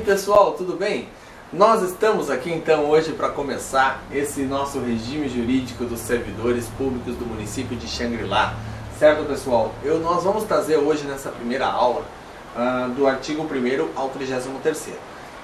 pessoal, tudo bem? Nós estamos aqui então hoje para começar esse nosso regime jurídico dos servidores públicos do município de Xangri-Lá. Certo, pessoal? Nós vamos trazer hoje nessa primeira aula do artigo 1º ao 33º.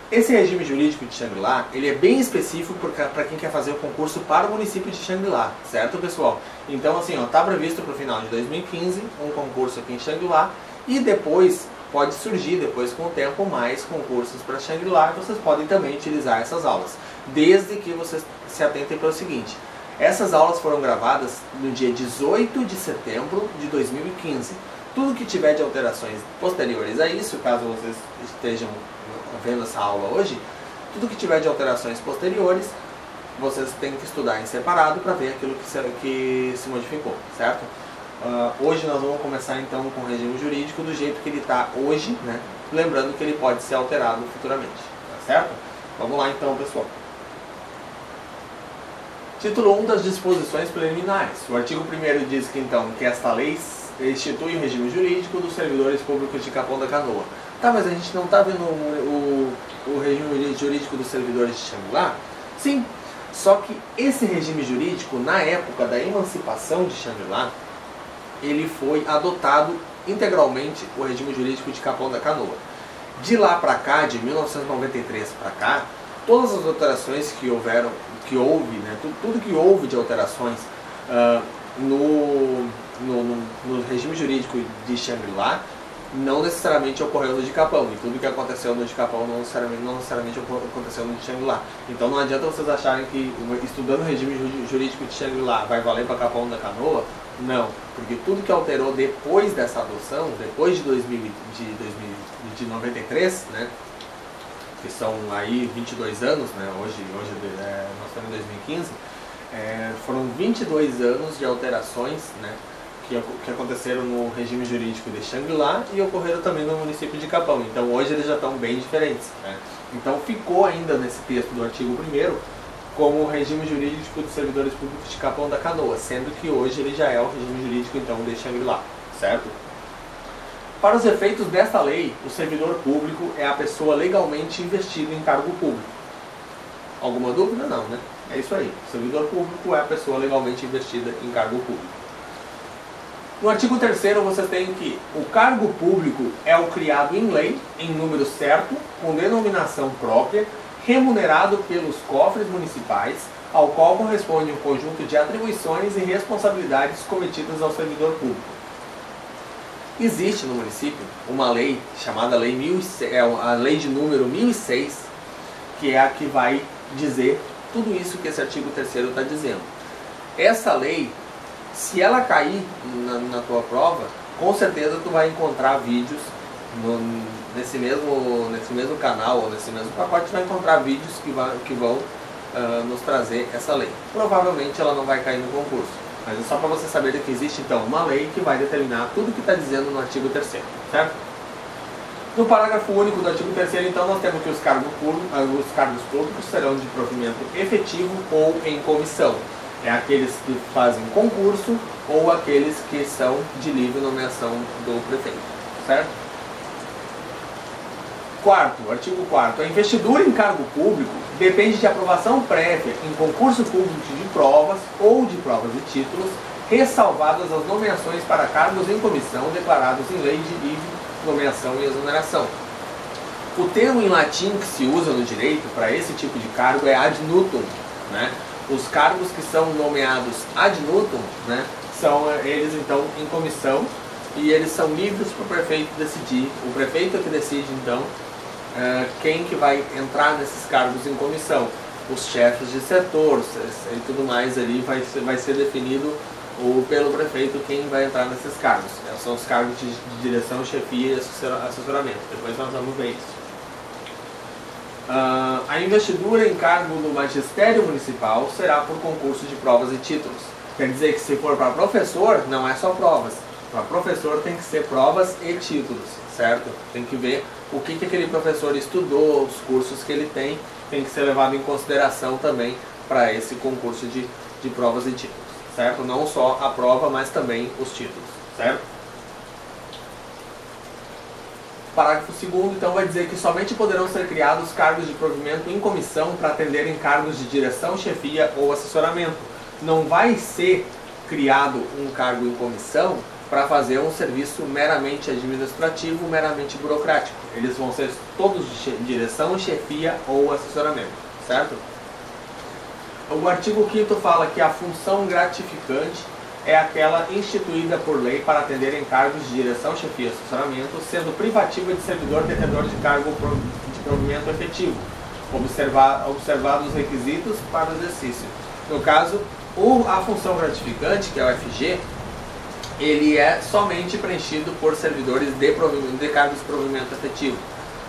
Esse regime jurídico de Xangri-Lá, ele é bem específico para quem quer fazer o concurso para o município de Xangri-Lá, certo, pessoal? Então, assim, está previsto para o final de 2015 um concurso aqui em Xangri-Lá e depois pode surgir, depois com o tempo, mais concursos para Xangri-Lá e vocês podem também utilizar essas aulas, desde que vocês se atentem para o seguinte: essas aulas foram gravadas no dia 18 de setembro de 2015. Tudo que tiver de alterações posteriores a isso, caso vocês estejam vendo essa aula hoje, tudo que tiver de alterações posteriores, vocês têm que estudar em separado para ver aquilo que se modificou, certo? Hoje nós vamos começar então com o regime jurídico do jeito que ele está hoje, né? Lembrando que ele pode ser alterado futuramente, tá certo? Vamos lá então, pessoal. Título 1 das disposições preliminares. O artigo 1º diz que então que esta lei institui o regime jurídico dos servidores públicos de Capão da Canoa. Tá, mas a gente não está vendo o regime jurídico dos servidores de Xangri-Lá? Sim, só que esse regime jurídico, na época da emancipação de Xangri-Lá, ele foi adotado integralmente o regime jurídico de Capão da Canoa. De lá para cá, de 1993 para cá, todas as alterações que houve, né, tudo que houve de alterações no regime jurídico de Xangri-Lá não necessariamente ocorreu no de Capão, e tudo que aconteceu no de Capão não necessariamente aconteceu no de Xangri-Lá. Então não adianta vocês acharem que estudando o regime jurídico de Xangri-Lá vai valer para Capão da Canoa. Não, porque tudo que alterou depois dessa adoção, depois de 93, né, que são aí 22 anos, né, hoje nós estamos em 2015, foram 22 anos de alterações, né, que aconteceram no regime jurídico de Xangri-Lá e ocorreram também no município de Capão. Então hoje eles já estão bem diferentes, né? Então ficou ainda nesse texto do artigo 1º como o regime jurídico dos servidores públicos de Capão da Canoa, sendo que hoje ele já é o regime jurídico então de Xangri-Lá, certo? Para os efeitos desta lei, o servidor público é a pessoa legalmente investida em cargo público. Alguma dúvida? Não, né? É isso aí. O servidor público é a pessoa legalmente investida em cargo público. No artigo 3º você tem que o cargo público é o criado em lei, em número certo, com denominação própria, remunerado pelos cofres municipais, ao qual corresponde um conjunto de atribuições e responsabilidades cometidas ao servidor público. Existe no município uma lei chamada lei 1006, a lei de número 1006, que é a que vai dizer tudo isso que esse artigo 3º está dizendo. Essa lei, se ela cair na tua prova, com certeza tu vai encontrar vídeos nesse mesmo canal ou nesse mesmo pacote, tu vai encontrar vídeos que vão nos trazer essa lei. Provavelmente ela não vai cair no concurso, mas é só para você saber que existe então uma lei que vai determinar tudo que está dizendo no artigo 3º, certo? No parágrafo único do artigo 3º, então, nós temos que os cargos públicos serão de provimento efetivo ou em comissão. É aqueles que fazem concurso ou aqueles que são de livre nomeação do prefeito, certo? Artigo 4º. A investidura em cargo público depende de aprovação prévia em concurso público de provas ou de provas e títulos, ressalvadas as nomeações para cargos em comissão declarados em lei de livre nomeação e exoneração. O termo em latim que se usa no direito para esse tipo de cargo é ad nutum, né? Os cargos que são nomeados ad nutum, né, são eles então em comissão e eles são livres para o prefeito decidir. O prefeito é que decide então quem que vai entrar nesses cargos em comissão. Os chefes de setor e tudo mais ali vai ser definido pelo prefeito quem vai entrar nesses cargos. São os cargos de direção, chefia e assessoramento. Depois nós vamos ver isso. A investidura em cargo do magistério municipal será por concurso de provas e títulos. Quer dizer que se for para professor, não é só provas. Para professor tem que ser provas e títulos, certo? Tem que ver o que aquele professor estudou, os cursos que ele tem que ser levado em consideração também para esse concurso de provas e títulos, certo? Não só a prova, mas também os títulos, certo? Parágrafo 2º, então, vai dizer que somente poderão ser criados cargos de provimento em comissão para atenderem cargos de direção, chefia ou assessoramento. Não vai ser criado um cargo em comissão para fazer um serviço meramente administrativo, meramente burocrático. Eles vão ser todos de direção, chefia ou assessoramento, certo? O artigo 5º fala que a função gratificante é aquela instituída por lei para atender encargos de direção, chefia e assessoramento, sendo privativa de servidor detentor de cargo de provimento efetivo, observados os requisitos para o exercício. No caso, a função gratificante, que é o FG, ele é somente preenchido por servidores de cargos de provimento efetivo.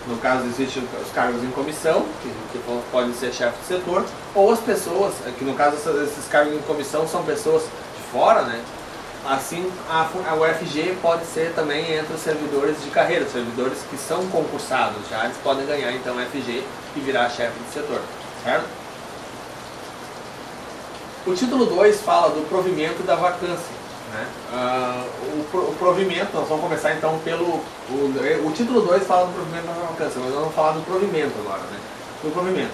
No caso, existem os cargos em comissão, que podem ser chefe de setor, ou as pessoas, que no caso esses cargos em comissão são pessoas fora, né? Assim, a UFG pode ser também entre os servidores de carreira, servidores que são concursados, já eles podem ganhar então UFG e virar chefe de setor, certo? O título 2 fala do provimento da vacância, né? O provimento, nós vamos começar então pelo... O título 2 fala do provimento da vacância, mas nós vamos falar do provimento agora, né? Do provimento.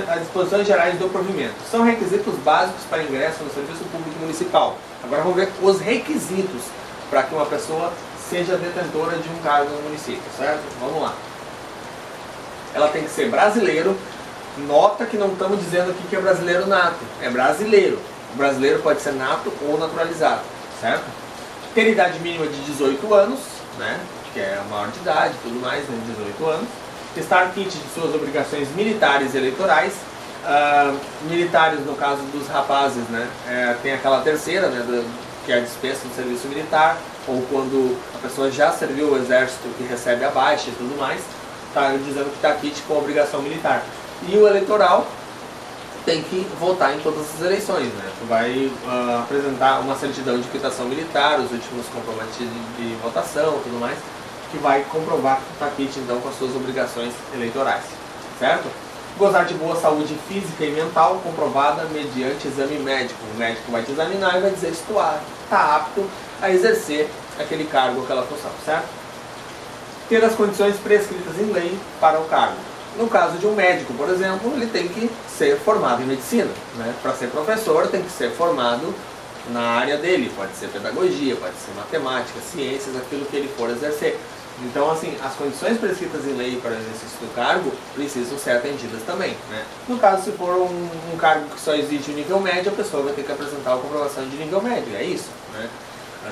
As disposições gerais do provimento são requisitos básicos para ingresso no serviço público municipal. Agora vamos ver os requisitos para que uma pessoa seja detentora de um cargo no município, certo? Vamos lá. Ela tem que ser brasileiro. Nota que não estamos dizendo aqui que é brasileiro nato, é brasileiro. O brasileiro pode ser nato ou naturalizado, certo? Ter idade mínima de 18 anos, né? Que é a maior de idade, tudo mais, né? 18 anos. Estar quite de suas obrigações militares e eleitorais. Militares, no caso dos rapazes, né? Tem aquela terceira, né? Que é a dispensa do serviço militar, ou quando a pessoa já serviu o exército, que recebe a baixa e tudo mais, tá dizendo que está quite com a obrigação militar. E o eleitoral tem que votar em todas as eleições, né? Tu vai apresentar uma certidão de quitação militar, os últimos comprovantes de votação, tudo mais, que vai comprovar que está quite então com as suas obrigações eleitorais, certo? Gozar de boa saúde física e mental comprovada mediante exame médico. O médico vai te examinar e vai dizer se tu está apto a exercer aquele cargo, aquela função, certo? Ter as condições prescritas em lei para o cargo. No caso de um médico, por exemplo, ele tem que ser formado em medicina, né? Para ser professor tem que ser formado na área dele, pode ser pedagogia, pode ser matemática, ciências, aquilo que ele for exercer. Então, assim, as condições prescritas em lei para o exercício do cargo precisam ser atendidas também, né? No caso, se for um cargo que só existe o nível médio, a pessoa vai ter que apresentar a comprovação de nível médio, é isso, né?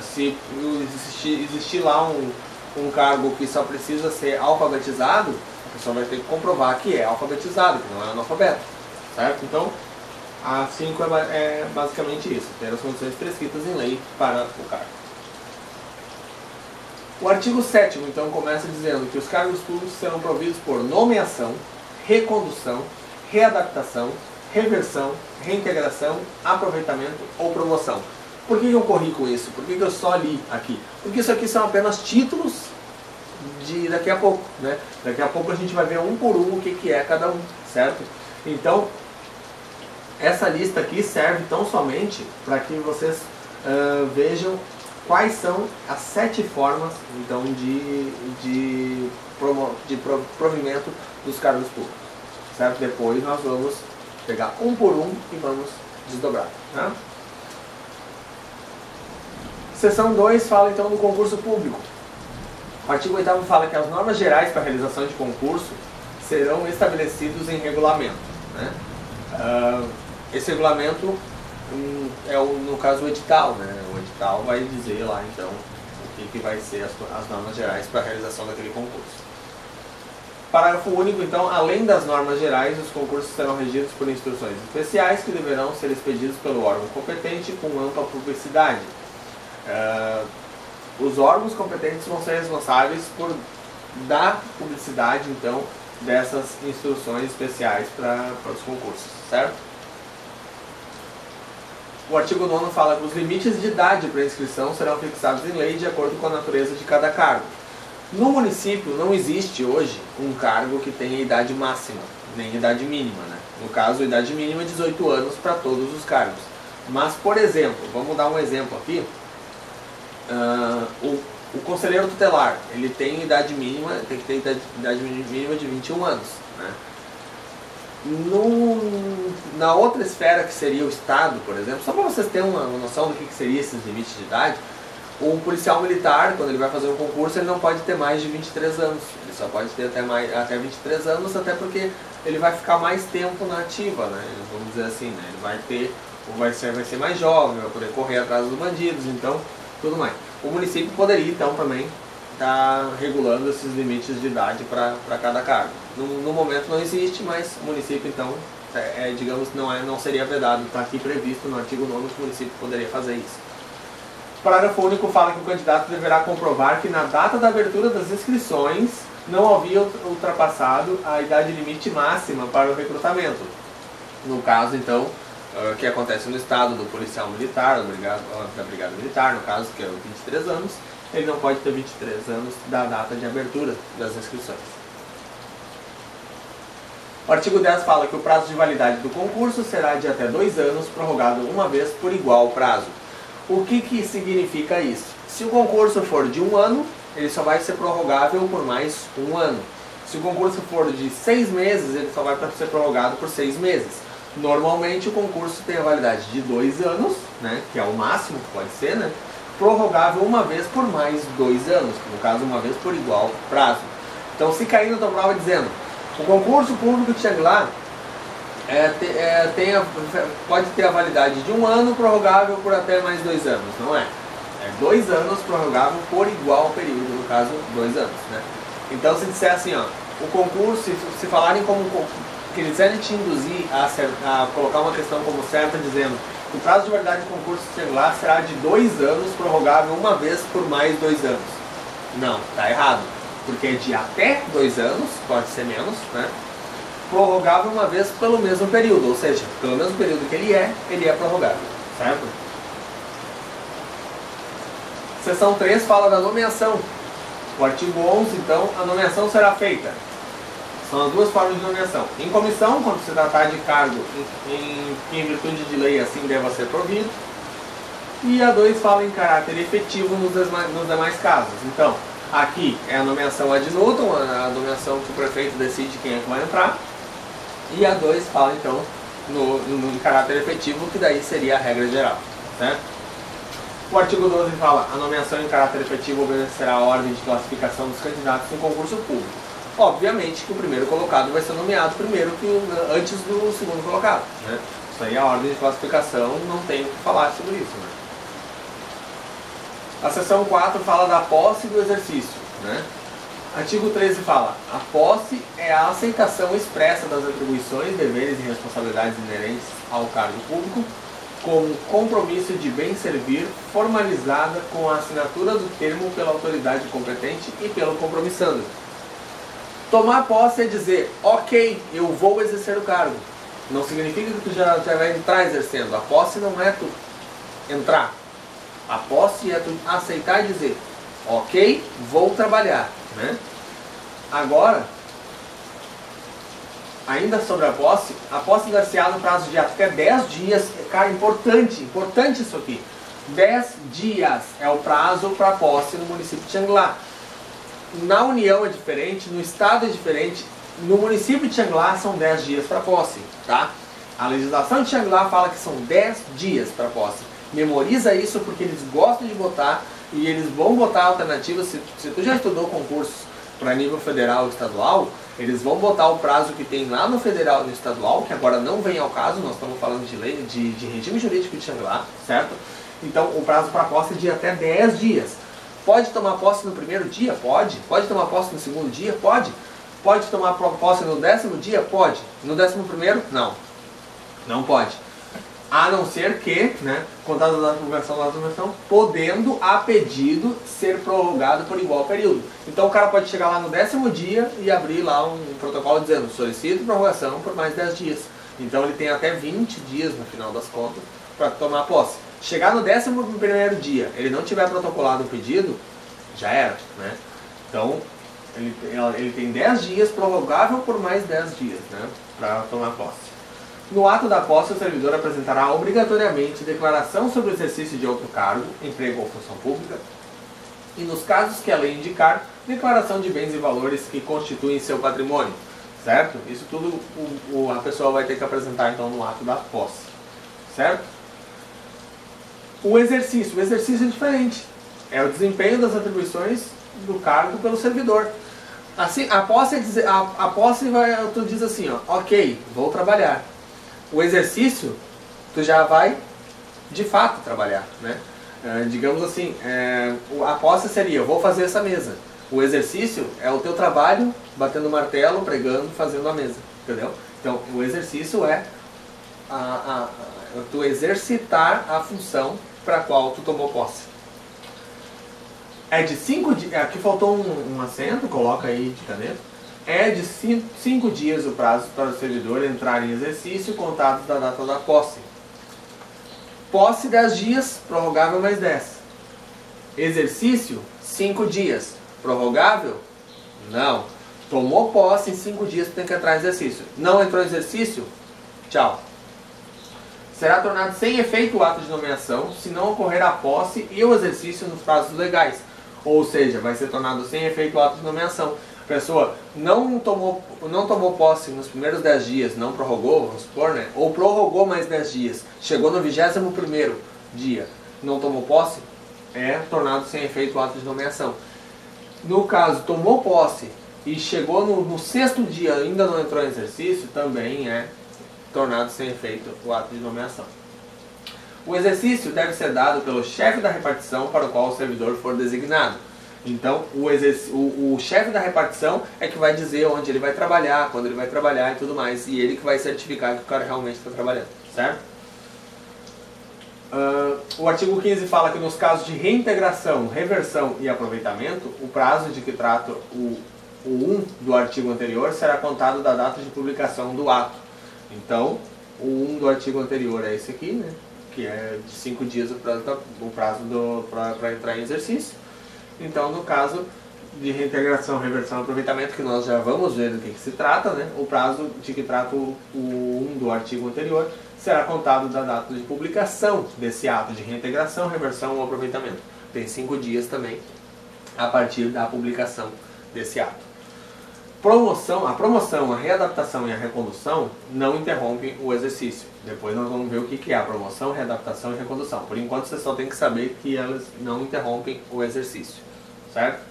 Se existir lá um cargo que só precisa ser alfabetizado, a pessoa vai ter que comprovar que é alfabetizado, que não é analfabeto, certo? Então, a 5 é basicamente isso, ter as condições prescritas em lei para o cargo. O artigo 7º, então, começa dizendo que os cargos públicos serão providos por nomeação, recondução, readaptação, reversão, reintegração, aproveitamento ou promoção. Por que eu corri com isso? Por que eu só li aqui? Porque isso aqui são apenas títulos de daqui a pouco, né? Daqui a pouco a gente vai ver um por um o que é cada um, certo? Então, essa lista aqui serve tão somente para que vocês vejam quais são as 7 formas então, de provimento dos cargos públicos, certo? Depois nós vamos pegar um por um e vamos desdobrar, né? Seção 2 fala então do concurso público. O artigo 8º fala que as normas gerais para a realização de concurso serão estabelecidos em regulamento, né? Esse regulamento é, no caso, o edital, né? O edital vai dizer lá, então, o que vai ser as normas gerais para a realização daquele concurso. Parágrafo único, então, além das normas gerais, os concursos serão regidos por instruções especiais que deverão ser expedidos pelo órgão competente com ampla publicidade. Os órgãos competentes vão ser responsáveis por dar publicidade, então, dessas instruções especiais para os concursos, certo? O artigo 9º fala que os limites de idade para inscrição serão fixados em lei de acordo com a natureza de cada cargo. No município não existe hoje um cargo que tenha idade máxima, nem idade mínima, né? No caso, a idade mínima é 18 anos para todos os cargos. Mas, por exemplo, vamos dar um exemplo aqui. O conselheiro tutelar, ele tem idade mínima, tem que ter idade mínima de 21 anos, né? Na outra esfera, que seria o Estado, por exemplo, só para vocês terem uma noção do que seria esses limites de idade, o policial militar, quando ele vai fazer um concurso, ele não pode ter mais de 23 anos. Ele só pode ter até 23 anos, até porque ele vai ficar mais tempo na ativa, né? Vamos dizer assim, né? Ele vai ser mais jovem, vai poder correr atrás dos bandidos, então, tudo mais. O município poderia, então, também estar regulando esses limites de idade para cada cargo. No momento não existe, mas o município, então, digamos, não seria vedado. Está aqui previsto no artigo 9º que o município poderia fazer isso. O parágrafo único fala que o candidato deverá comprovar que na data da abertura das inscrições não havia ultrapassado a idade limite máxima para o recrutamento. No caso, então, que acontece no estado do policial militar, da brigada militar, no caso, que é 23 anos, ele não pode ter 23 anos da data de abertura das inscrições. O artigo 10 fala que o prazo de validade do concurso será de até 2 anos, prorrogado uma vez por igual prazo. O que significa isso? Se o concurso for de 1 ano, ele só vai ser prorrogável por mais 1 ano. Se o concurso for de 6 meses, ele só vai ser prorrogado por 6 meses. Normalmente o concurso tem a validade de 2 anos, né, que é o máximo que pode ser, né, prorrogável uma vez por mais 2 anos, no caso uma vez por igual prazo. Então, se cair na tua prova dizendo o concurso público de Xangri-Lá pode ter a validade de 1 ano, prorrogável por até mais 2 anos, não é? É 2 anos prorrogável por igual período, no caso 2 anos, né? Então, se disser assim, ó, o concurso, se falarem como que eles querem te induzir a colocar uma questão como certa, dizendo que o prazo de validade do concurso de Xangri-Lá será de 2 anos, prorrogável uma vez por mais 2 anos. Não, tá errado. Porque é de até 2 anos, pode ser menos, né? Prorrogável uma vez pelo mesmo período, ou seja, pelo mesmo período que ele é prorrogável, certo? Seção 3 fala da nomeação. O artigo 11, então, a nomeação será feita. São as duas formas de nomeação. Em comissão, quando se tratar de cargo em virtude de lei, assim deva ser provido. E a 2 fala em caráter efetivo nos demais casos. Então, aqui é a nomeação ad nutum, a nomeação que o prefeito decide quem é que vai entrar. E a 2 fala, então, no caráter efetivo, que daí seria a regra geral, certo? O artigo 12 fala: a nomeação em caráter efetivo obedecerá à ordem de classificação dos candidatos no concurso público. Obviamente que o primeiro colocado vai ser nomeado primeiro antes do segundo colocado, né? Isso aí, a ordem de classificação, não tem o que falar sobre isso, né? A seção 4 fala da posse e do exercício, né? Artigo 13 fala: a posse é a aceitação expressa das atribuições, deveres e responsabilidades inerentes ao cargo público, como compromisso de bem servir, formalizada com a assinatura do termo pela autoridade competente e pelo compromissando. Tomar posse é dizer: ok, eu vou exercer o cargo. Não significa que tu já vai entrar exercendo. A posse não é tu entrar. A posse é tu aceitar e dizer: ok, vou trabalhar, né? Agora, ainda sobre a posse dar-se-á no prazo de até 10 dias. Cara, importante isso aqui. 10 dias é o prazo para posse no município de Xangri-Lá. Na União é diferente, no Estado é diferente. No município de Xangri-Lá são 10 dias para posse, tá? A legislação de Xangri-Lá fala que são 10 dias para posse. Memoriza isso, porque eles gostam de botar e eles vão botar alternativas. Se tu já estudou concursos para nível federal e estadual, eles vão botar o prazo que tem lá no federal e no estadual, que agora não vem ao caso, nós estamos falando de lei, de regime jurídico de Xangri-Lá, certo? Então o prazo para posse é de até 10 dias. Pode tomar posse no primeiro dia? Pode. Pode tomar posse no segundo dia? Pode. Pode tomar posse no 10º dia? Pode. No 11º? Não. Não pode. A não ser que, né, contada da prorrogação da nomeação, podendo, a pedido, ser prorrogado por igual período. Então o cara pode chegar lá no 10º dia e abrir lá um protocolo dizendo: solicito prorrogação por mais 10 dias. Então ele tem até 20 dias, no final das contas, para tomar posse. Chegar no 11º dia, ele não tiver protocolado o pedido, já era, né? Então ele tem 10 dias, prorrogável por mais 10 dias, né, para tomar posse. No ato da posse, o servidor apresentará obrigatoriamente declaração sobre o exercício de outro cargo, emprego ou função pública, E nos casos que a lei indicar, declaração de bens e valores que constituem seu patrimônio, certo? Isso tudo a pessoa vai ter que apresentar então no ato da posse, certo? O exercício é diferente, é o desempenho das atribuições do cargo pelo servidor. Assim, a posse tu diz assim, ó, ok, vou trabalhar. O exercício, tu já vai de fato trabalhar, né? Digamos assim, a posse seria, eu vou fazer essa mesa. O exercício é o teu trabalho, batendo martelo, pregando, fazendo a mesa, entendeu? Então, o exercício é tu exercitar a função para a qual tu tomou posse. É de 5 dias, aqui faltou um acento, coloca aí de caneta. É de 5 dias o prazo para o servidor entrar em exercício contados da data da posse. Posse 10 dias, prorrogável mais 10. Exercício, 5 dias. Prorrogável? Não. Tomou posse em 5 dias, tem que entrar em exercício. Não entrou em exercício? Tchau. Será tornado sem efeito o ato de nomeação se não ocorrer a posse e o exercício nos prazos legais. Ou seja, vai ser tornado sem efeito o ato de nomeação. A pessoa não tomou posse nos primeiros 10 dias, não prorrogou, vamos supor, né? Ou prorrogou mais 10 dias, chegou no 21º dia, não tomou posse, é tornado sem efeito o ato de nomeação. No caso, tomou posse e chegou no 6º dia, ainda não entrou em exercício, também é tornado sem efeito o ato de nomeação. O exercício deve ser dado pelo chefe da repartição para o qual o servidor for designado. Então, o chefe da repartição é que vai dizer onde ele vai trabalhar, quando ele vai trabalhar e tudo mais. E ele que vai certificar que o cara realmente está trabalhando, certo? O artigo 15 fala que nos casos de reintegração, reversão e aproveitamento, o prazo de que trata o 1 do artigo anterior será contado da data de publicação do ato. Então, o 1 do artigo anterior é esse aqui, né? Que é de 5 dias o prazo para entrar em exercício. Então, no caso de reintegração, reversão e aproveitamento, que nós já vamos ver do que se trata, né? O prazo de que trata o 1 do artigo anterior será contado da data de publicação desse ato de reintegração, reversão ou aproveitamento. Tem 5 dias também a partir da publicação desse ato. A promoção, a readaptação e a recondução não interrompem o exercício. Depois nós vamos ver o que é a promoção, readaptação e recondução. Por enquanto você só tem que saber que elas não interrompem o exercício, certo?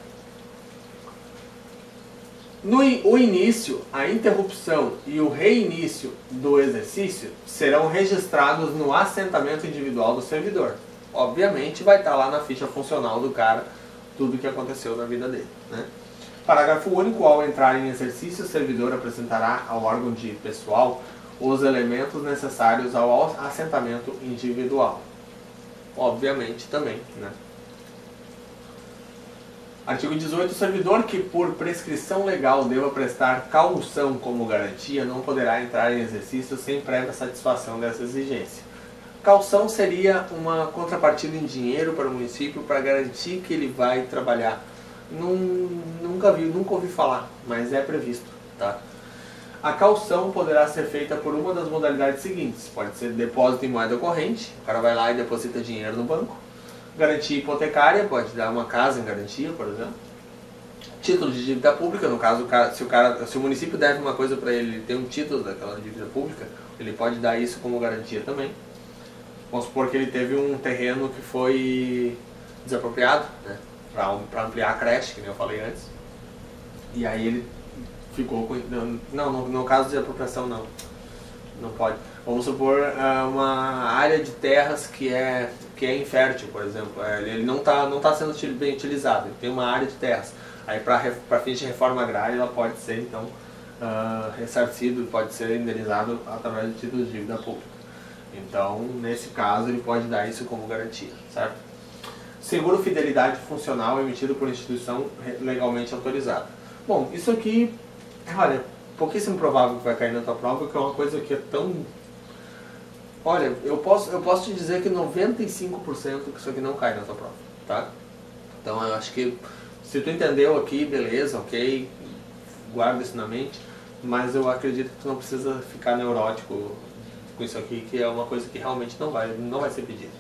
O início, a interrupção e o reinício do exercício serão registrados no assentamento individual do servidor. Obviamente vai estar lá na ficha funcional do cara tudo o que aconteceu na vida dele, né? Parágrafo único. Ao entrar em exercício, o servidor apresentará ao órgão de pessoal os elementos necessários ao assentamento individual. Obviamente também, né? Artigo 18. O servidor que por prescrição legal deva prestar caução como garantia não poderá entrar em exercício sem prévia satisfação dessa exigência. Caução seria uma contrapartida em dinheiro para o município para garantir que ele vai trabalhar. Nunca ouvi falar, mas é previsto, tá? A caução poderá ser feita por uma das modalidades seguintes. Pode ser depósito em moeda corrente, o cara vai lá e deposita dinheiro no banco. Garantia hipotecária, pode dar uma casa em garantia, por exemplo. Título de dívida pública, no caso, se o município deve uma coisa para ele, ele tem um título daquela dívida pública, ele pode dar isso como garantia também. Vamos supor que ele teve um terreno que foi desapropriado, né? Para ampliar a creche, que nem eu falei antes. E aí ele ficou com... Não, no caso de apropriação não pode. Vamos supor uma área de terras que é infértil, por exemplo. Ele não tá sendo bem utilizado, ele tem uma área de terras. Aí para fins de reforma agrária ela pode ser então ressarcido, pode ser indenizado através de títulos de dívida pública. Então, nesse caso, ele pode dar isso como garantia, certo? Seguro fidelidade funcional emitido por instituição legalmente autorizada. Bom, isso aqui, olha, pouquíssimo provável que vai cair na tua prova, porque é uma coisa que é tão... Olha, eu posso te dizer que 95% que isso aqui não cai na tua prova, tá? Então, eu acho que se tu entendeu aqui, beleza, ok, guarda isso na mente, mas eu acredito que tu não precisa ficar neurótico com isso aqui, que é uma coisa que realmente não vai ser pedida.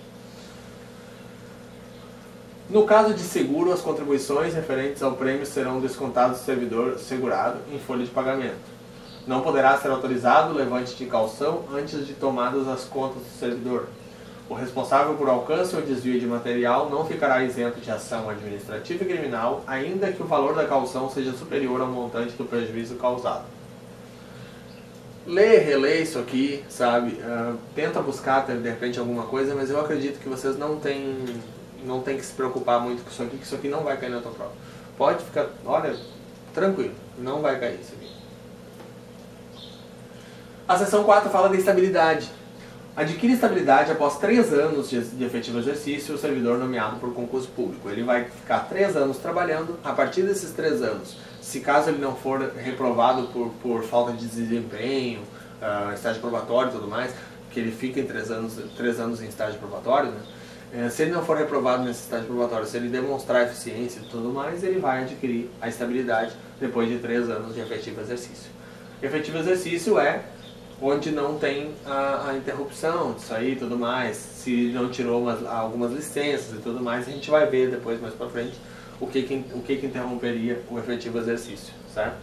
No caso de seguro, as contribuições referentes ao prêmio serão descontadas do servidor segurado em folha de pagamento. Não poderá ser autorizado o levante de calção antes de tomadas as contas do servidor. O responsável por alcance ou desvio de material não ficará isento de ação administrativa e criminal, ainda que o valor da calção seja superior ao montante do prejuízo causado. Lê, relê isso aqui, sabe? Tenta buscar, de repente, alguma coisa, mas eu acredito que vocês não têm que se preocupar muito com isso aqui, que isso aqui não vai cair na tua prova. Pode ficar, olha, tranquilo, não vai cair isso aqui. A seção 4 fala da estabilidade. Adquire estabilidade após 3 anos de efetivo exercício o servidor nomeado por concurso público. Ele vai ficar 3 anos trabalhando. A partir desses 3 anos, se caso ele não for reprovado por falta de desempenho, estágio probatório e tudo mais, que ele fica em 3 anos em estágio probatório, né? Se ele não for reprovado nesse estágio probatório, se ele demonstrar eficiência e tudo mais, ele vai adquirir a estabilidade depois de 3 anos de efetivo exercício. Efetivo exercício é onde não tem a interrupção disso aí e tudo mais, se não tirou algumas licenças e tudo mais, a gente vai ver depois, mais pra frente, o que interromperia o efetivo exercício, certo?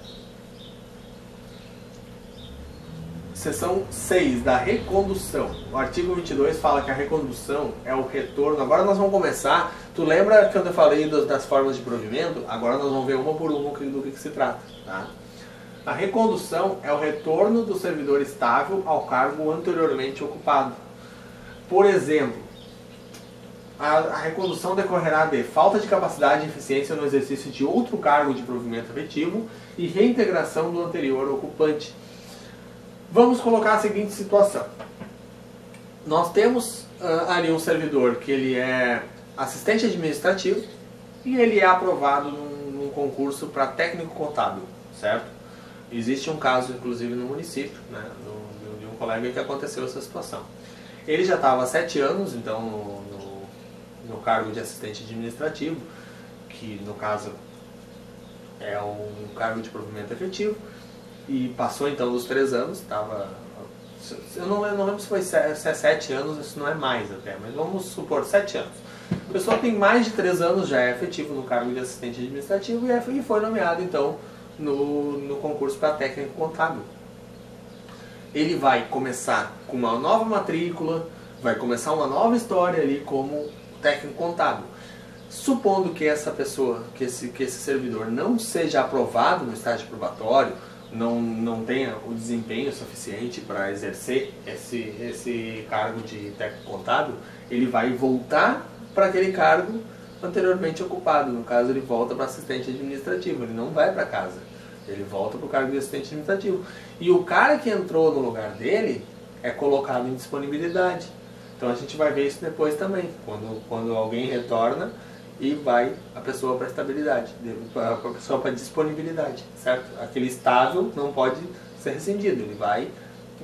Seção 6, da recondução. O artigo 22 fala que a recondução é o retorno. Agora nós vamos começar, tu lembra quando eu falei das formas de provimento? Agora nós vamos ver uma por uma do que se trata, tá? A recondução é o retorno do servidor estável ao cargo anteriormente ocupado. Por exemplo, a recondução decorrerá de falta de capacidade e eficiência no exercício de outro cargo de provimento efetivo e reintegração do anterior ocupante. Vamos colocar a seguinte situação. Nós temos ali um servidor que ele é assistente administrativo e ele é aprovado num concurso para técnico contábil, certo? Existe um caso, inclusive, no município, né, de um colega que aconteceu essa situação. Ele já estava há 7 anos, então, no cargo de assistente administrativo, que no caso é um cargo de provimento efetivo, e passou então dos 3 anos, eu não lembro se é 7 anos, isso não é mais até, mas vamos supor 7 anos. A pessoa tem mais de 3 anos, já é efetivo no cargo de assistente administrativo e foi nomeado então no concurso para técnico contábil. Ele vai começar com uma nova matrícula, vai começar uma nova história ali como técnico contábil. Supondo que essa pessoa, que esse servidor não seja aprovado no estágio probatório, não tenha o desempenho suficiente para exercer esse cargo de técnico contábil, ele vai voltar para aquele cargo anteriormente ocupado. No caso, ele volta para assistente administrativo, ele não vai para casa, ele volta para o cargo de assistente administrativo. E o cara que entrou no lugar dele é colocado em disponibilidade. Então a gente vai ver isso depois também, quando alguém retorna e vai a pessoa para estabilidade, a pessoa para disponibilidade, certo? Aquele estável não pode ser rescindido, ele vai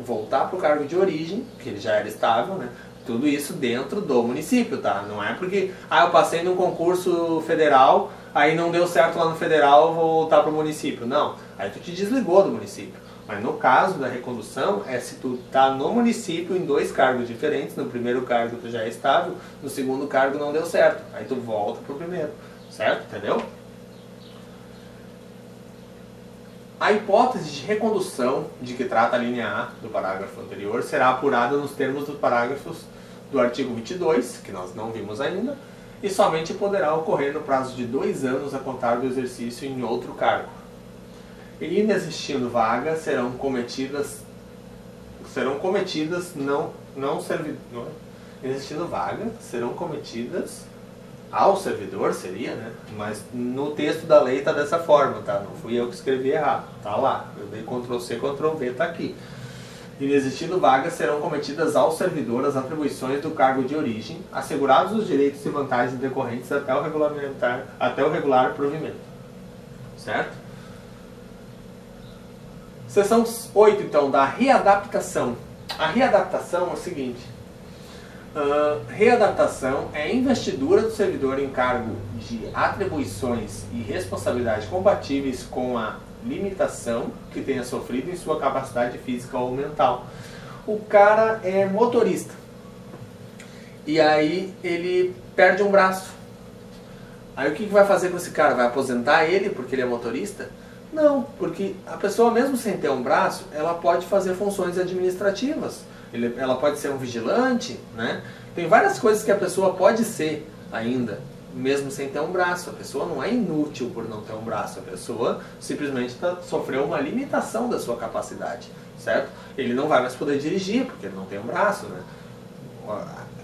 voltar para o cargo de origem, que ele já era estável, né? Tudo isso dentro do município, tá? Não é porque, eu passei num concurso federal, aí não deu certo lá no federal, eu vou voltar para o município. Não, aí tu te desligou do município. Mas no caso da recondução, é se tu tá no município em 2 cargos diferentes, no primeiro cargo tu já é estável, no segundo cargo não deu certo, aí tu volta pro primeiro, certo? Entendeu? A hipótese de recondução de que trata a linha A do parágrafo anterior será apurada nos termos dos parágrafos do artigo 22, que nós não vimos ainda, e somente poderá ocorrer no prazo de 2 anos a contar do exercício em outro cargo. E inexistindo vaga, serão cometidas existindo vaga, serão cometidas ao servidor, seria, né? Mas no texto da lei está dessa forma, tá? Não fui eu que escrevi errado, tá lá. Eu dei Ctrl+C, Ctrl+V, tá aqui. Inexistindo vagas, serão cometidas ao servidor as atribuições do cargo de origem, assegurados os direitos e vantagens decorrentes até o regular provimento. Certo? Seção 8, então, da readaptação. A readaptação é o seguinte. Readaptação é a investidura do servidor em cargo de atribuições e responsabilidade compatíveis com a limitação que tenha sofrido em sua capacidade física ou mental. O cara é motorista e aí ele perde um braço. Aí o que vai fazer com esse cara? Vai aposentar ele porque ele é motorista? Não, porque a pessoa mesmo sem ter um braço, ela pode fazer funções administrativas. Ela pode ser um vigilante, né? Tem várias coisas que a pessoa pode ser ainda, mesmo sem ter um braço. A pessoa não é inútil por não ter um braço, a pessoa simplesmente sofreu uma limitação da sua capacidade, certo? Ele não vai mais poder dirigir porque ele não tem um braço, né?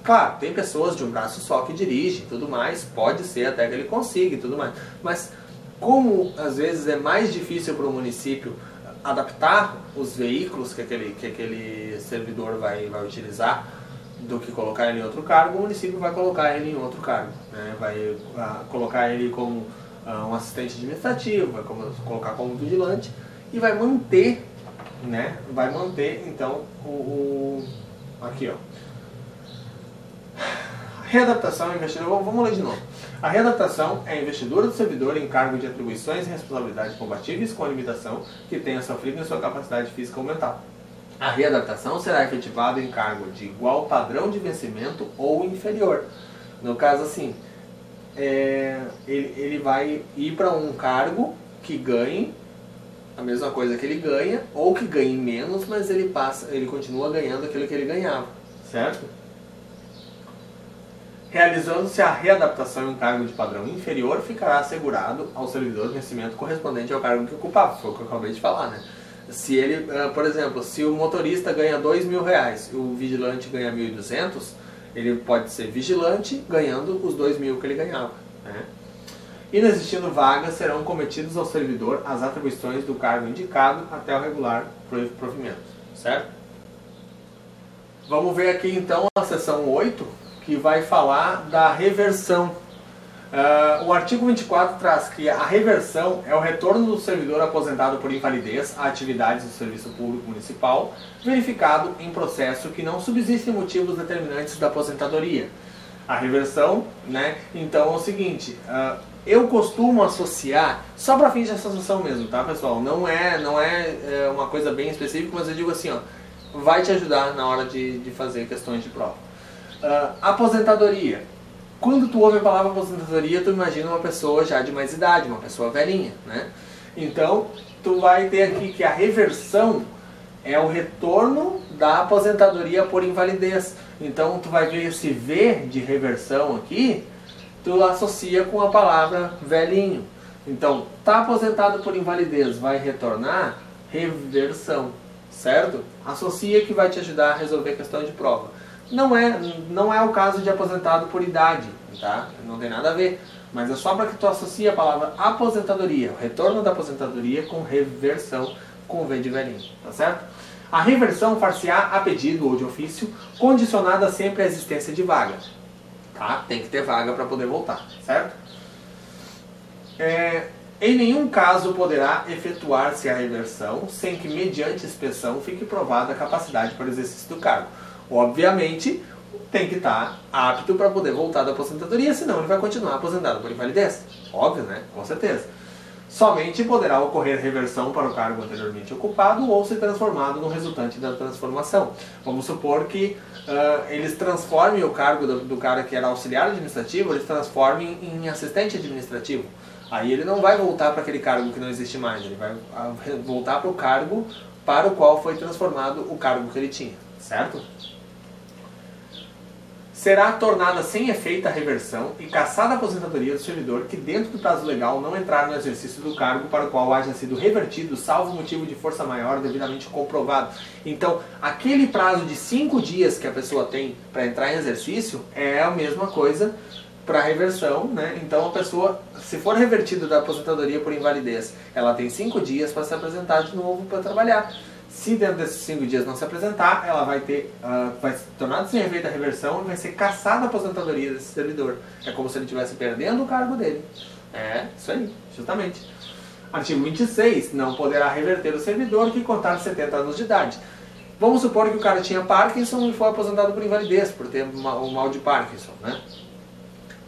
Claro, tem pessoas de um braço só que dirigem e tudo mais, pode ser até que ele consiga e tudo mais, mas como às vezes é mais difícil para o município adaptar os veículos que aquele servidor vai utilizar do que colocar ele em outro cargo, o município vai colocar ele em outro cargo, né? Vai colocar ele como um assistente administrativo, vai colocar como vigilante e vai manter, né? Vai manter então aqui, ó. Readaptação e investidor, vamos ler de novo. A readaptação é a investidura do servidor em cargo de atribuições e responsabilidades compatíveis com a limitação que tenha sofrido em sua capacidade física ou mental. A readaptação será efetivada em cargo de igual padrão de vencimento ou inferior. No caso assim, ele vai ir para um cargo que ganhe a mesma coisa que ele ganha, ou que ganhe menos, mas ele continua ganhando aquilo que ele ganhava, certo? Realizando-se a readaptação em um cargo de padrão inferior, ficará assegurado ao servidor o vencimento correspondente ao cargo que ocupava. Foi o que eu acabei de falar, né? Se ele, por exemplo, se o motorista ganha R$2.000 e o vigilante ganha 1.200, ele pode ser vigilante ganhando os 2.000 que ele ganhava, né? E não existindo vagas, serão cometidos ao servidor as atribuições do cargo indicado até o regular provimento, certo? Vamos ver aqui então a seção 8, que vai falar da reversão. O artigo 24 traz que a reversão é o retorno do servidor aposentado por invalidez a atividades do serviço público municipal, verificado em processo que não subsistem motivos determinantes da aposentadoria. A reversão, né? Então é o seguinte, eu costumo associar, só para fins de associação mesmo, tá pessoal? Não é uma coisa bem específica, mas eu digo assim, ó, vai te ajudar na hora de fazer questões de prova. Aposentadoria. Quando tu ouve a palavra aposentadoria, tu imagina uma pessoa já de mais idade, uma pessoa velhinha, né? Então, tu vai ter aqui que a reversão é o retorno da aposentadoria por invalidez. Então, tu vai ver esse V de reversão aqui, tu associa com a palavra velhinho. Então, tá aposentado por invalidez, vai retornar reversão, certo? Associa que vai te ajudar a resolver a questão de prova. Não é o caso de aposentado por idade, tá? Não tem nada a ver. Mas é só para que tu associe a palavra aposentadoria, o retorno da aposentadoria com reversão, com V de velhinho, tá certo? A reversão far-se-á a pedido ou de ofício, condicionada sempre à existência de vaga, tá? Tem que ter vaga para poder voltar, certo? Em nenhum caso poderá efetuar-se a reversão sem que, mediante inspeção, fique provada a capacidade para o exercício do cargo. Obviamente, tem que estar apto para poder voltar da aposentadoria, senão ele vai continuar aposentado por invalidez. Óbvio, né? Com certeza. Somente poderá ocorrer reversão para o cargo anteriormente ocupado ou ser transformado no resultante da transformação. Vamos supor que eles transformem o cargo do cara que era auxiliar administrativo, eles transformem em assistente administrativo. Aí ele não vai voltar para aquele cargo que não existe mais, ele vai voltar para o cargo para o qual foi transformado o cargo que ele tinha, certo? Será tornada sem efeito a reversão e cassada a aposentadoria do servidor que, dentro do prazo legal, não entrar no exercício do cargo para o qual haja sido revertido, salvo motivo de força maior devidamente comprovado. Então, aquele prazo de 5 dias que a pessoa tem para entrar em exercício é a mesma coisa para reversão, né? Então, a pessoa, se for revertida da aposentadoria por invalidez, ela tem 5 dias para se apresentar de novo para trabalhar. Se dentro desses 5 dias não se apresentar, ela vai se tornar sem efeito a reversão e vai ser cassada a aposentadoria desse servidor. É como se ele estivesse perdendo o cargo dele. É, isso aí, justamente. Artigo 26. Não poderá reverter o servidor que contar 70 anos de idade. Vamos supor que o cara tinha Parkinson e foi aposentado por invalidez, por ter o mal de Parkinson, né?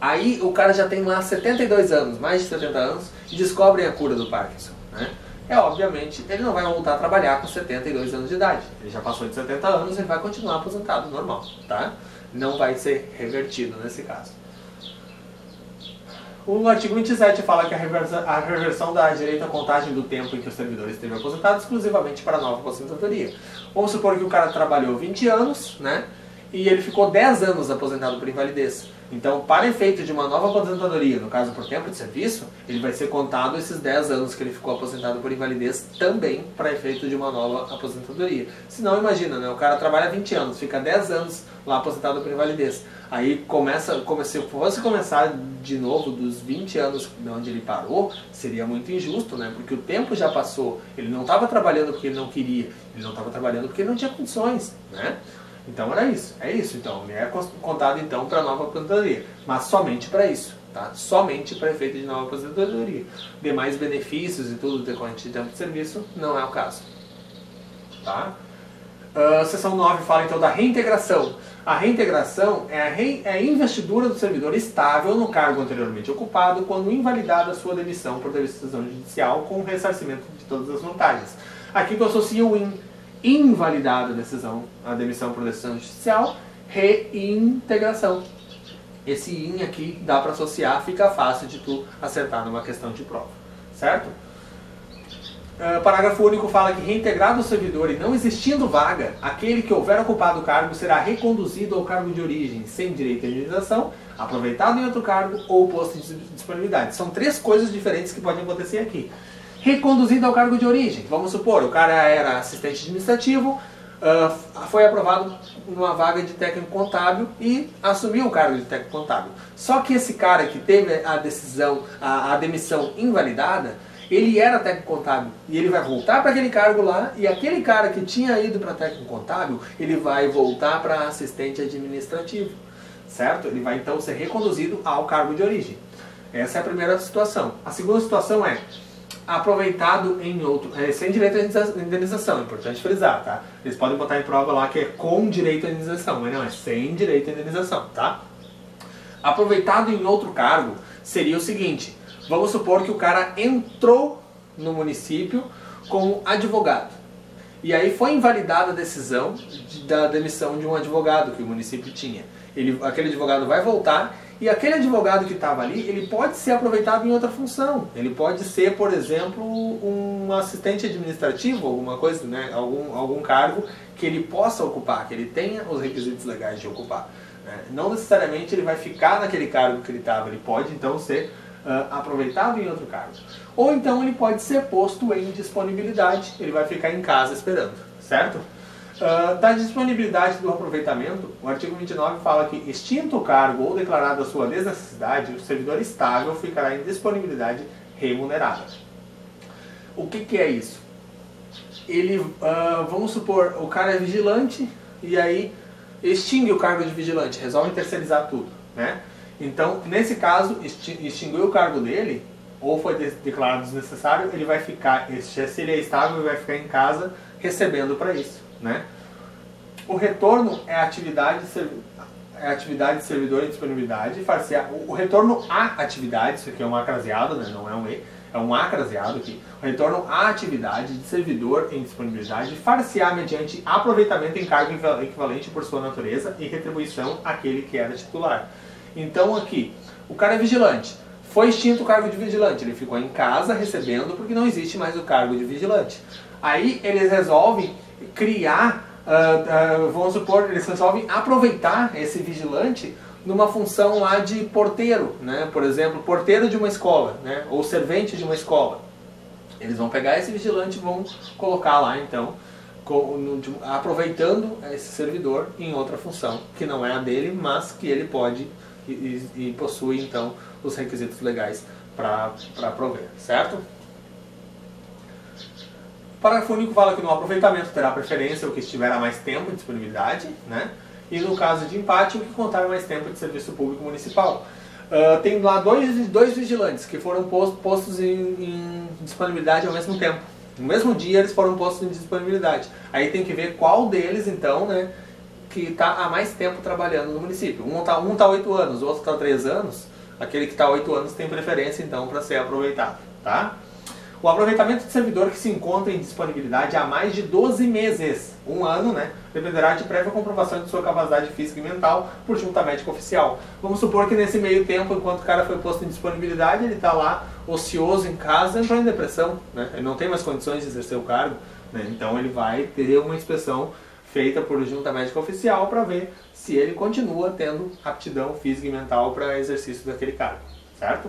Aí o cara já tem lá 72 anos, mais de 70 anos, e descobrem a cura do Parkinson, né? Obviamente, ele não vai voltar a trabalhar com 72 anos de idade. Ele já passou de 70 anos, ele vai continuar aposentado normal, tá? Não vai ser revertido nesse caso. O artigo 27 fala que a reversão da direito à contagem do tempo em que o servidor esteve aposentado exclusivamente para a nova aposentadoria. Vamos supor que o cara trabalhou 20 anos, né? E ele ficou 10 anos aposentado por invalidez. Então, para efeito de uma nova aposentadoria, no caso por tempo de serviço, ele vai ser contado esses 10 anos que ele ficou aposentado por invalidez também para efeito de uma nova aposentadoria. Se não, imagina, né? O cara trabalha 20 anos, fica 10 anos lá aposentado por invalidez. Aí se fosse começar de novo dos 20 anos de onde ele parou, seria muito injusto, né? Porque o tempo já passou. Ele não estava trabalhando porque ele não queria, ele não estava trabalhando porque ele não tinha condições, né? Então era isso, é isso. Então, ele é contado então para a nova aposentadoria, mas somente para isso, tá? Somente para efeito de nova aposentadoria. Demais benefícios e tudo decorrente de tempo de serviço não é o caso, tá? Seção 9 fala então da reintegração. A reintegração é a investidura do servidor estável no cargo anteriormente ocupado quando invalidada a sua demissão por decisão judicial com o ressarcimento de todas as vantagens. Aqui eu associo o invalidada a demissão por decisão judicial, reintegração. Esse in aqui dá para associar, fica fácil de tu acertar numa questão de prova, certo? Parágrafo único fala que reintegrado o servidor e não existindo vaga, aquele que houver ocupado o cargo será reconduzido ao cargo de origem, sem direito à indenização, aproveitado em outro cargo ou posto de disponibilidade. São três coisas diferentes que podem acontecer aqui. Reconduzido ao cargo de origem. Vamos supor, o cara era assistente administrativo, foi aprovado numa vaga de técnico contábil e assumiu o cargo de técnico contábil. Só que esse cara que teve a demissão invalidada, ele era técnico contábil e ele vai voltar para aquele cargo lá, e aquele cara que tinha ido para técnico contábil, ele vai voltar para assistente administrativo, certo? Ele vai então ser reconduzido ao cargo de origem. Essa é a primeira situação. A segunda situação é aproveitado em outro, sem direito à indenização, importante frisar, tá? Eles podem botar em prova lá que é com direito à indenização, mas não, é sem direito à indenização, tá? Aproveitado em outro cargo seria o seguinte: vamos supor que o cara entrou no município como advogado. E aí foi invalidada a decisão da demissão de um advogado que o município tinha. Aquele advogado vai voltar, e aquele advogado que estava ali, ele pode ser aproveitado em outra função. Ele pode ser, por exemplo, um assistente administrativo, alguma coisa, né? algum cargo que ele possa ocupar, que ele tenha os requisitos legais de ocupar. Não necessariamente ele vai ficar naquele cargo que ele estava, ele pode então ser aproveitado em outro cargo. Ou então ele pode ser posto em disponibilidade, ele vai ficar em casa esperando, certo? Da disponibilidade do aproveitamento, o artigo 29 fala que, extinto o cargo ou declarada a sua desnecessidade, o servidor estável ficará em disponibilidade remunerada. O que é isso? Vamos supor, o cara é vigilante e aí extingue o cargo de vigilante, resolve terceirizar tudo, né? Então, nesse caso, extinguiu o cargo dele, ou foi declarado desnecessário, ele vai ficar, se ele é estável, ele vai ficar em casa recebendo para isso, né? O retorno é atividade de servidor em disponibilidade. O retorno à atividade, isso aqui é um acraseado, né? Não é um E, é um acraseado aqui. O retorno à atividade de servidor em disponibilidade far-se-á mediante aproveitamento em cargo equivalente por sua natureza e retribuição àquele que era titular. Então aqui, o cara é vigilante, foi extinto o cargo de vigilante, ele ficou em casa recebendo porque não existe mais o cargo de vigilante. Aí eles resolvem criar, vamos supor, eles resolvem aproveitar esse vigilante numa função lá de porteiro, né? Por exemplo, porteiro de uma escola, né? Ou servente de uma escola. Eles vão pegar esse vigilante e vão colocar lá então, aproveitando esse servidor em outra função, que não é a dele, mas que ele pode e possui então os requisitos legais para prover, certo? O parágrafo único fala que no aproveitamento terá preferência o que estiver a mais tempo de disponibilidade, né? E no caso de empate, o que contar mais tempo de serviço público municipal. Tem lá dois vigilantes que foram postos em disponibilidade ao mesmo tempo. No mesmo dia eles foram postos em disponibilidade. Aí tem que ver qual deles então, né, que está há mais tempo trabalhando no município. Um tá 8 anos, o outro está 3 anos. Aquele que está 8 anos tem preferência então para ser aproveitado, tá? O aproveitamento do servidor que se encontra em disponibilidade há mais de 12 meses, um ano, né, dependerá de prévia comprovação de sua capacidade física e mental por junta médica oficial. Vamos supor que nesse meio tempo, enquanto o cara foi posto em disponibilidade, ele está lá ocioso em casa, entrou em depressão, né, ele não tem mais condições de exercer o cargo, né, então ele vai ter uma inspeção feita por junta médica oficial para ver se ele continua tendo aptidão física e mental para exercício daquele cargo, certo?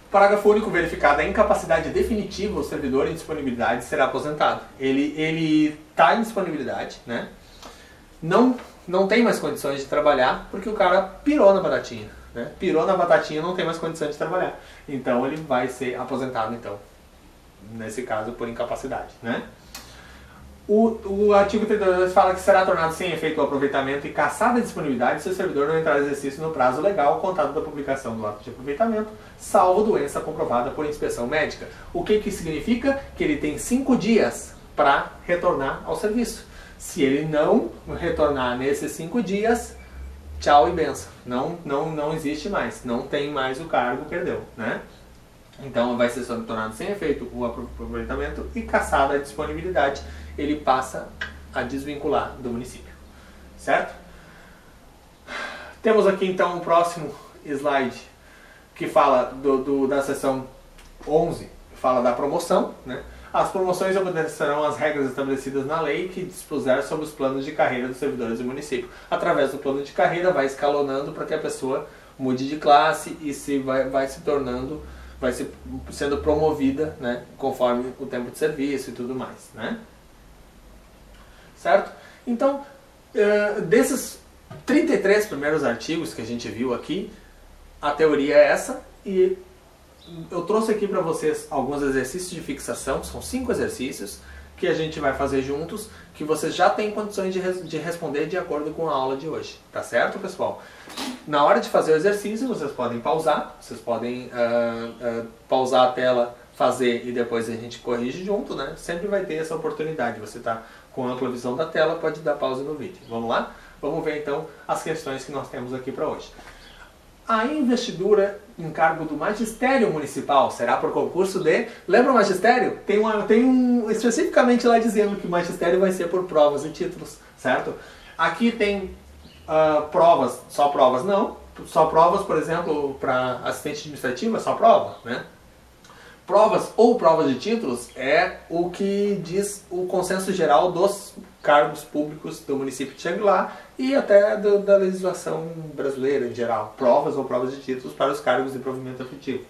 Parágrafo único. Verificada a incapacidade definitiva, o servidor em disponibilidade será aposentado. Ele está em disponibilidade, né? Não tem mais condições de trabalhar porque o cara pirou na batatinha, né? Pirou na batatinha, não tem mais condições de trabalhar. Então ele vai ser aposentado, então, nesse caso, por incapacidade, né? O artigo 32 fala que será tornado sem efeito o aproveitamento e cassada a disponibilidade se o servidor não entrar em exercício no prazo legal contado da publicação do ato de aproveitamento, salvo doença comprovada por inspeção médica. O que significa? Que ele tem 5 dias para retornar ao serviço. Se ele não retornar nesses 5 dias, tchau e benção. Não existe mais. Não tem mais o cargo, perdeu, né? Então vai ser tornado sem efeito o aproveitamento e cassada a disponibilidade. Ele passa a desvincular do município, certo? Temos aqui então o próximo slide que fala da seção 11, fala da promoção, né? As promoções obedecerão às regras estabelecidas na lei que dispuser sobre os planos de carreira dos servidores do município. Através do plano de carreira vai escalonando para que a pessoa mude de classe e vai se tornando, vai sendo promovida, né, conforme o tempo de serviço e tudo mais, né? Certo? Então, desses 33 primeiros artigos que a gente viu aqui, a teoria é essa, e eu trouxe aqui para vocês alguns exercícios de fixação, são 5 exercícios que a gente vai fazer juntos, que vocês já têm condições de responder de acordo com a aula de hoje, tá certo, pessoal? Na hora de fazer o exercício, vocês podem pausar, vocês podem pausar a tela, fazer e depois a gente corrige junto, né? Sempre vai ter essa oportunidade, você está com ampla visão da tela, pode dar pausa no vídeo. Vamos lá? Vamos ver então as questões que nós temos aqui para hoje. A investidura em cargo do magistério municipal será por concurso de... Lembra o magistério? Tem especificamente lá dizendo que o magistério vai ser por provas e títulos, certo? Aqui tem provas, só provas não. Só provas, por exemplo, para assistente administrativo é só prova, né? Provas ou provas de títulos é o que diz o consenso geral dos cargos públicos do município de Xangri-Lá e até da legislação brasileira em geral. Provas ou provas de títulos para os cargos de provimento efetivo.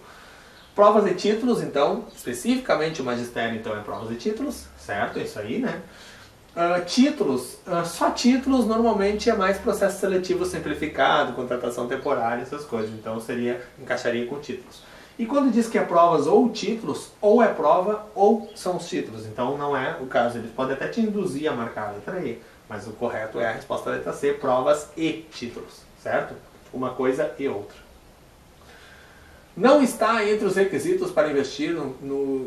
Provas e títulos, então, especificamente o magistério, então, é provas e títulos, certo? É isso aí, né? Títulos, só títulos normalmente é mais processo seletivo simplificado, contratação temporária, essas coisas. Então, encaixaria com títulos. E quando diz que é provas ou títulos, ou é prova ou são os títulos. Então não é o caso, eles podem até te induzir a marcar a letra E, mas o correto é a resposta da letra C, provas e títulos, certo? Uma coisa e outra. Não está entre os requisitos para investir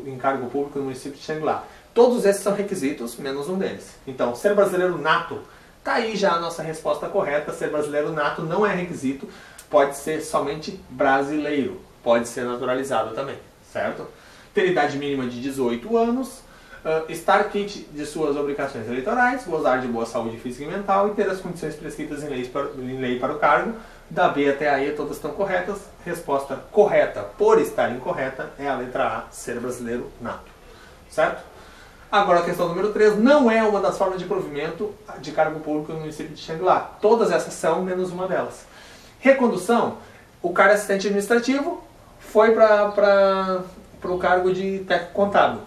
em cargo público no município de Xangri-Lá. Todos esses são requisitos, menos um deles. Então, ser brasileiro nato, tá aí já a nossa resposta correta. Ser brasileiro nato não é requisito, pode ser somente brasileiro. Pode ser naturalizado também, certo? Ter idade mínima de 18 anos, estar quite de suas obrigações eleitorais, gozar de boa saúde física e mental e ter as condições prescritas em lei para o cargo. Da B até a E todas estão corretas. Resposta correta por estar incorreta é a letra A, ser brasileiro nato, certo? Agora a questão número 3, não é uma das formas de provimento de cargo público no município de Xangri-Lá. Todas essas são, menos uma delas. Recondução, o cara é assistente administrativo, foi para o cargo de técnico contábil.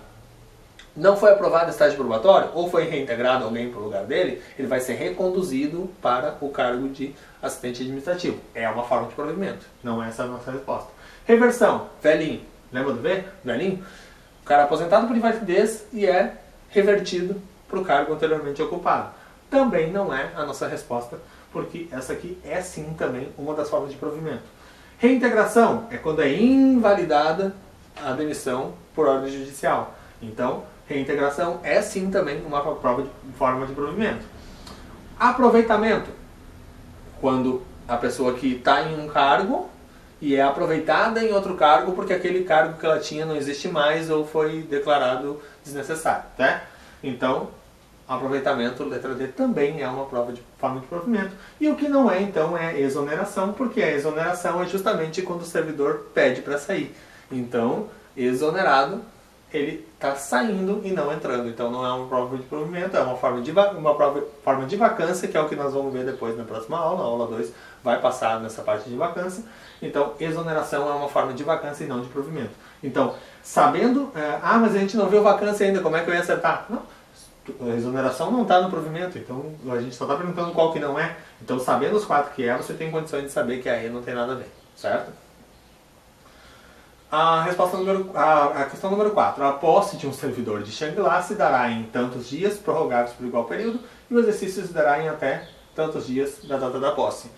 Não foi aprovado o estágio probatório, ou foi reintegrado alguém para o lugar dele, ele vai ser reconduzido para o cargo de assistente administrativo. É uma forma de provimento, não é essa a nossa resposta. Reversão, velhinho. Lembra do V? Velhinho? O cara é aposentado por invalidez e é revertido para o cargo anteriormente ocupado. Também não é a nossa resposta, porque essa aqui é sim também uma das formas de provimento. Reintegração é quando é invalidada a demissão por ordem judicial. Então, reintegração é sim também uma forma de provimento. Aproveitamento, quando a pessoa que está em um cargo e é aproveitada em outro cargo porque aquele cargo que ela tinha não existe mais ou foi declarado desnecessário, tá? Então, aproveitamento, letra D, também é uma forma de provimento. E o que não é, então, é exoneração, porque a exoneração é justamente quando o servidor pede para sair. Então, exonerado, ele está saindo e não entrando. Então, não é uma prova de provimento, é uma forma de vacância, que é o que nós vamos ver depois na próxima aula. A aula 2 vai passar nessa parte de vacância. Então, exoneração é uma forma de vacância e não de provimento. Então, sabendo, mas a gente não viu vacância ainda, como é que eu ia acertar? Não. A exoneração não está no provimento, então a gente só está perguntando qual que não é. Então, sabendo os 4 que é, você tem condições de saber que a E não tem nada a ver, certo? A questão número 4. A posse de um servidor de Shangri-La se dará em tantos dias, prorrogados por igual período, e o exercício se dará em até tantos dias da data da posse.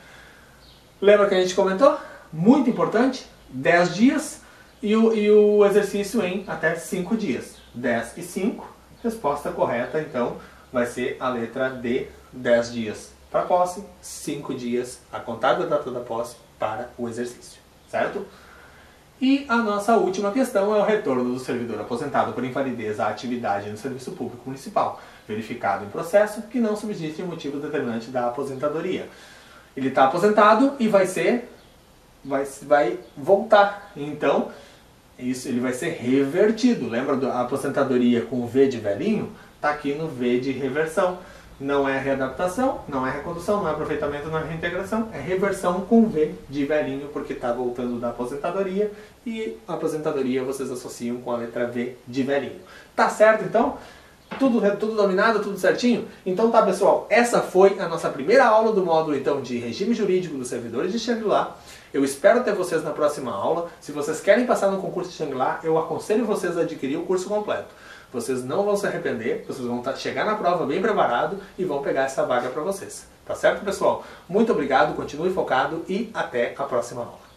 Lembra que a gente comentou? Muito importante, 10 dias e o exercício em até 5 dias. 10 e 5. Resposta correta, então, vai ser a letra D, 10 dias para a posse, 5 dias a contar da data da posse para o exercício, certo? E a nossa última questão é o retorno do servidor aposentado por invalidez à atividade no serviço público municipal, verificado em processo que não subsiste motivo determinante da aposentadoria. Ele está aposentado e vai voltar, então isso, ele vai ser revertido. Lembra da aposentadoria com o V de velhinho? Está aqui no V de reversão. Não é readaptação, não é recondução, não é aproveitamento, não é reintegração. É reversão com V de velhinho, porque está voltando da aposentadoria. E a aposentadoria vocês associam com a letra V de velhinho. Tá certo, então? Tudo dominado, tudo certinho? Então tá, pessoal, essa foi a nossa primeira aula do módulo então de regime jurídico dos servidores de Shangri-La. Eu espero ter vocês na próxima aula. Se vocês querem passar no concurso de Shangri-La, eu aconselho vocês a adquirir o curso completo. Vocês não vão se arrepender, vocês vão chegar na prova bem preparado e vão pegar essa vaga para vocês. Tá certo, pessoal? Muito obrigado, continue focado e até a próxima aula.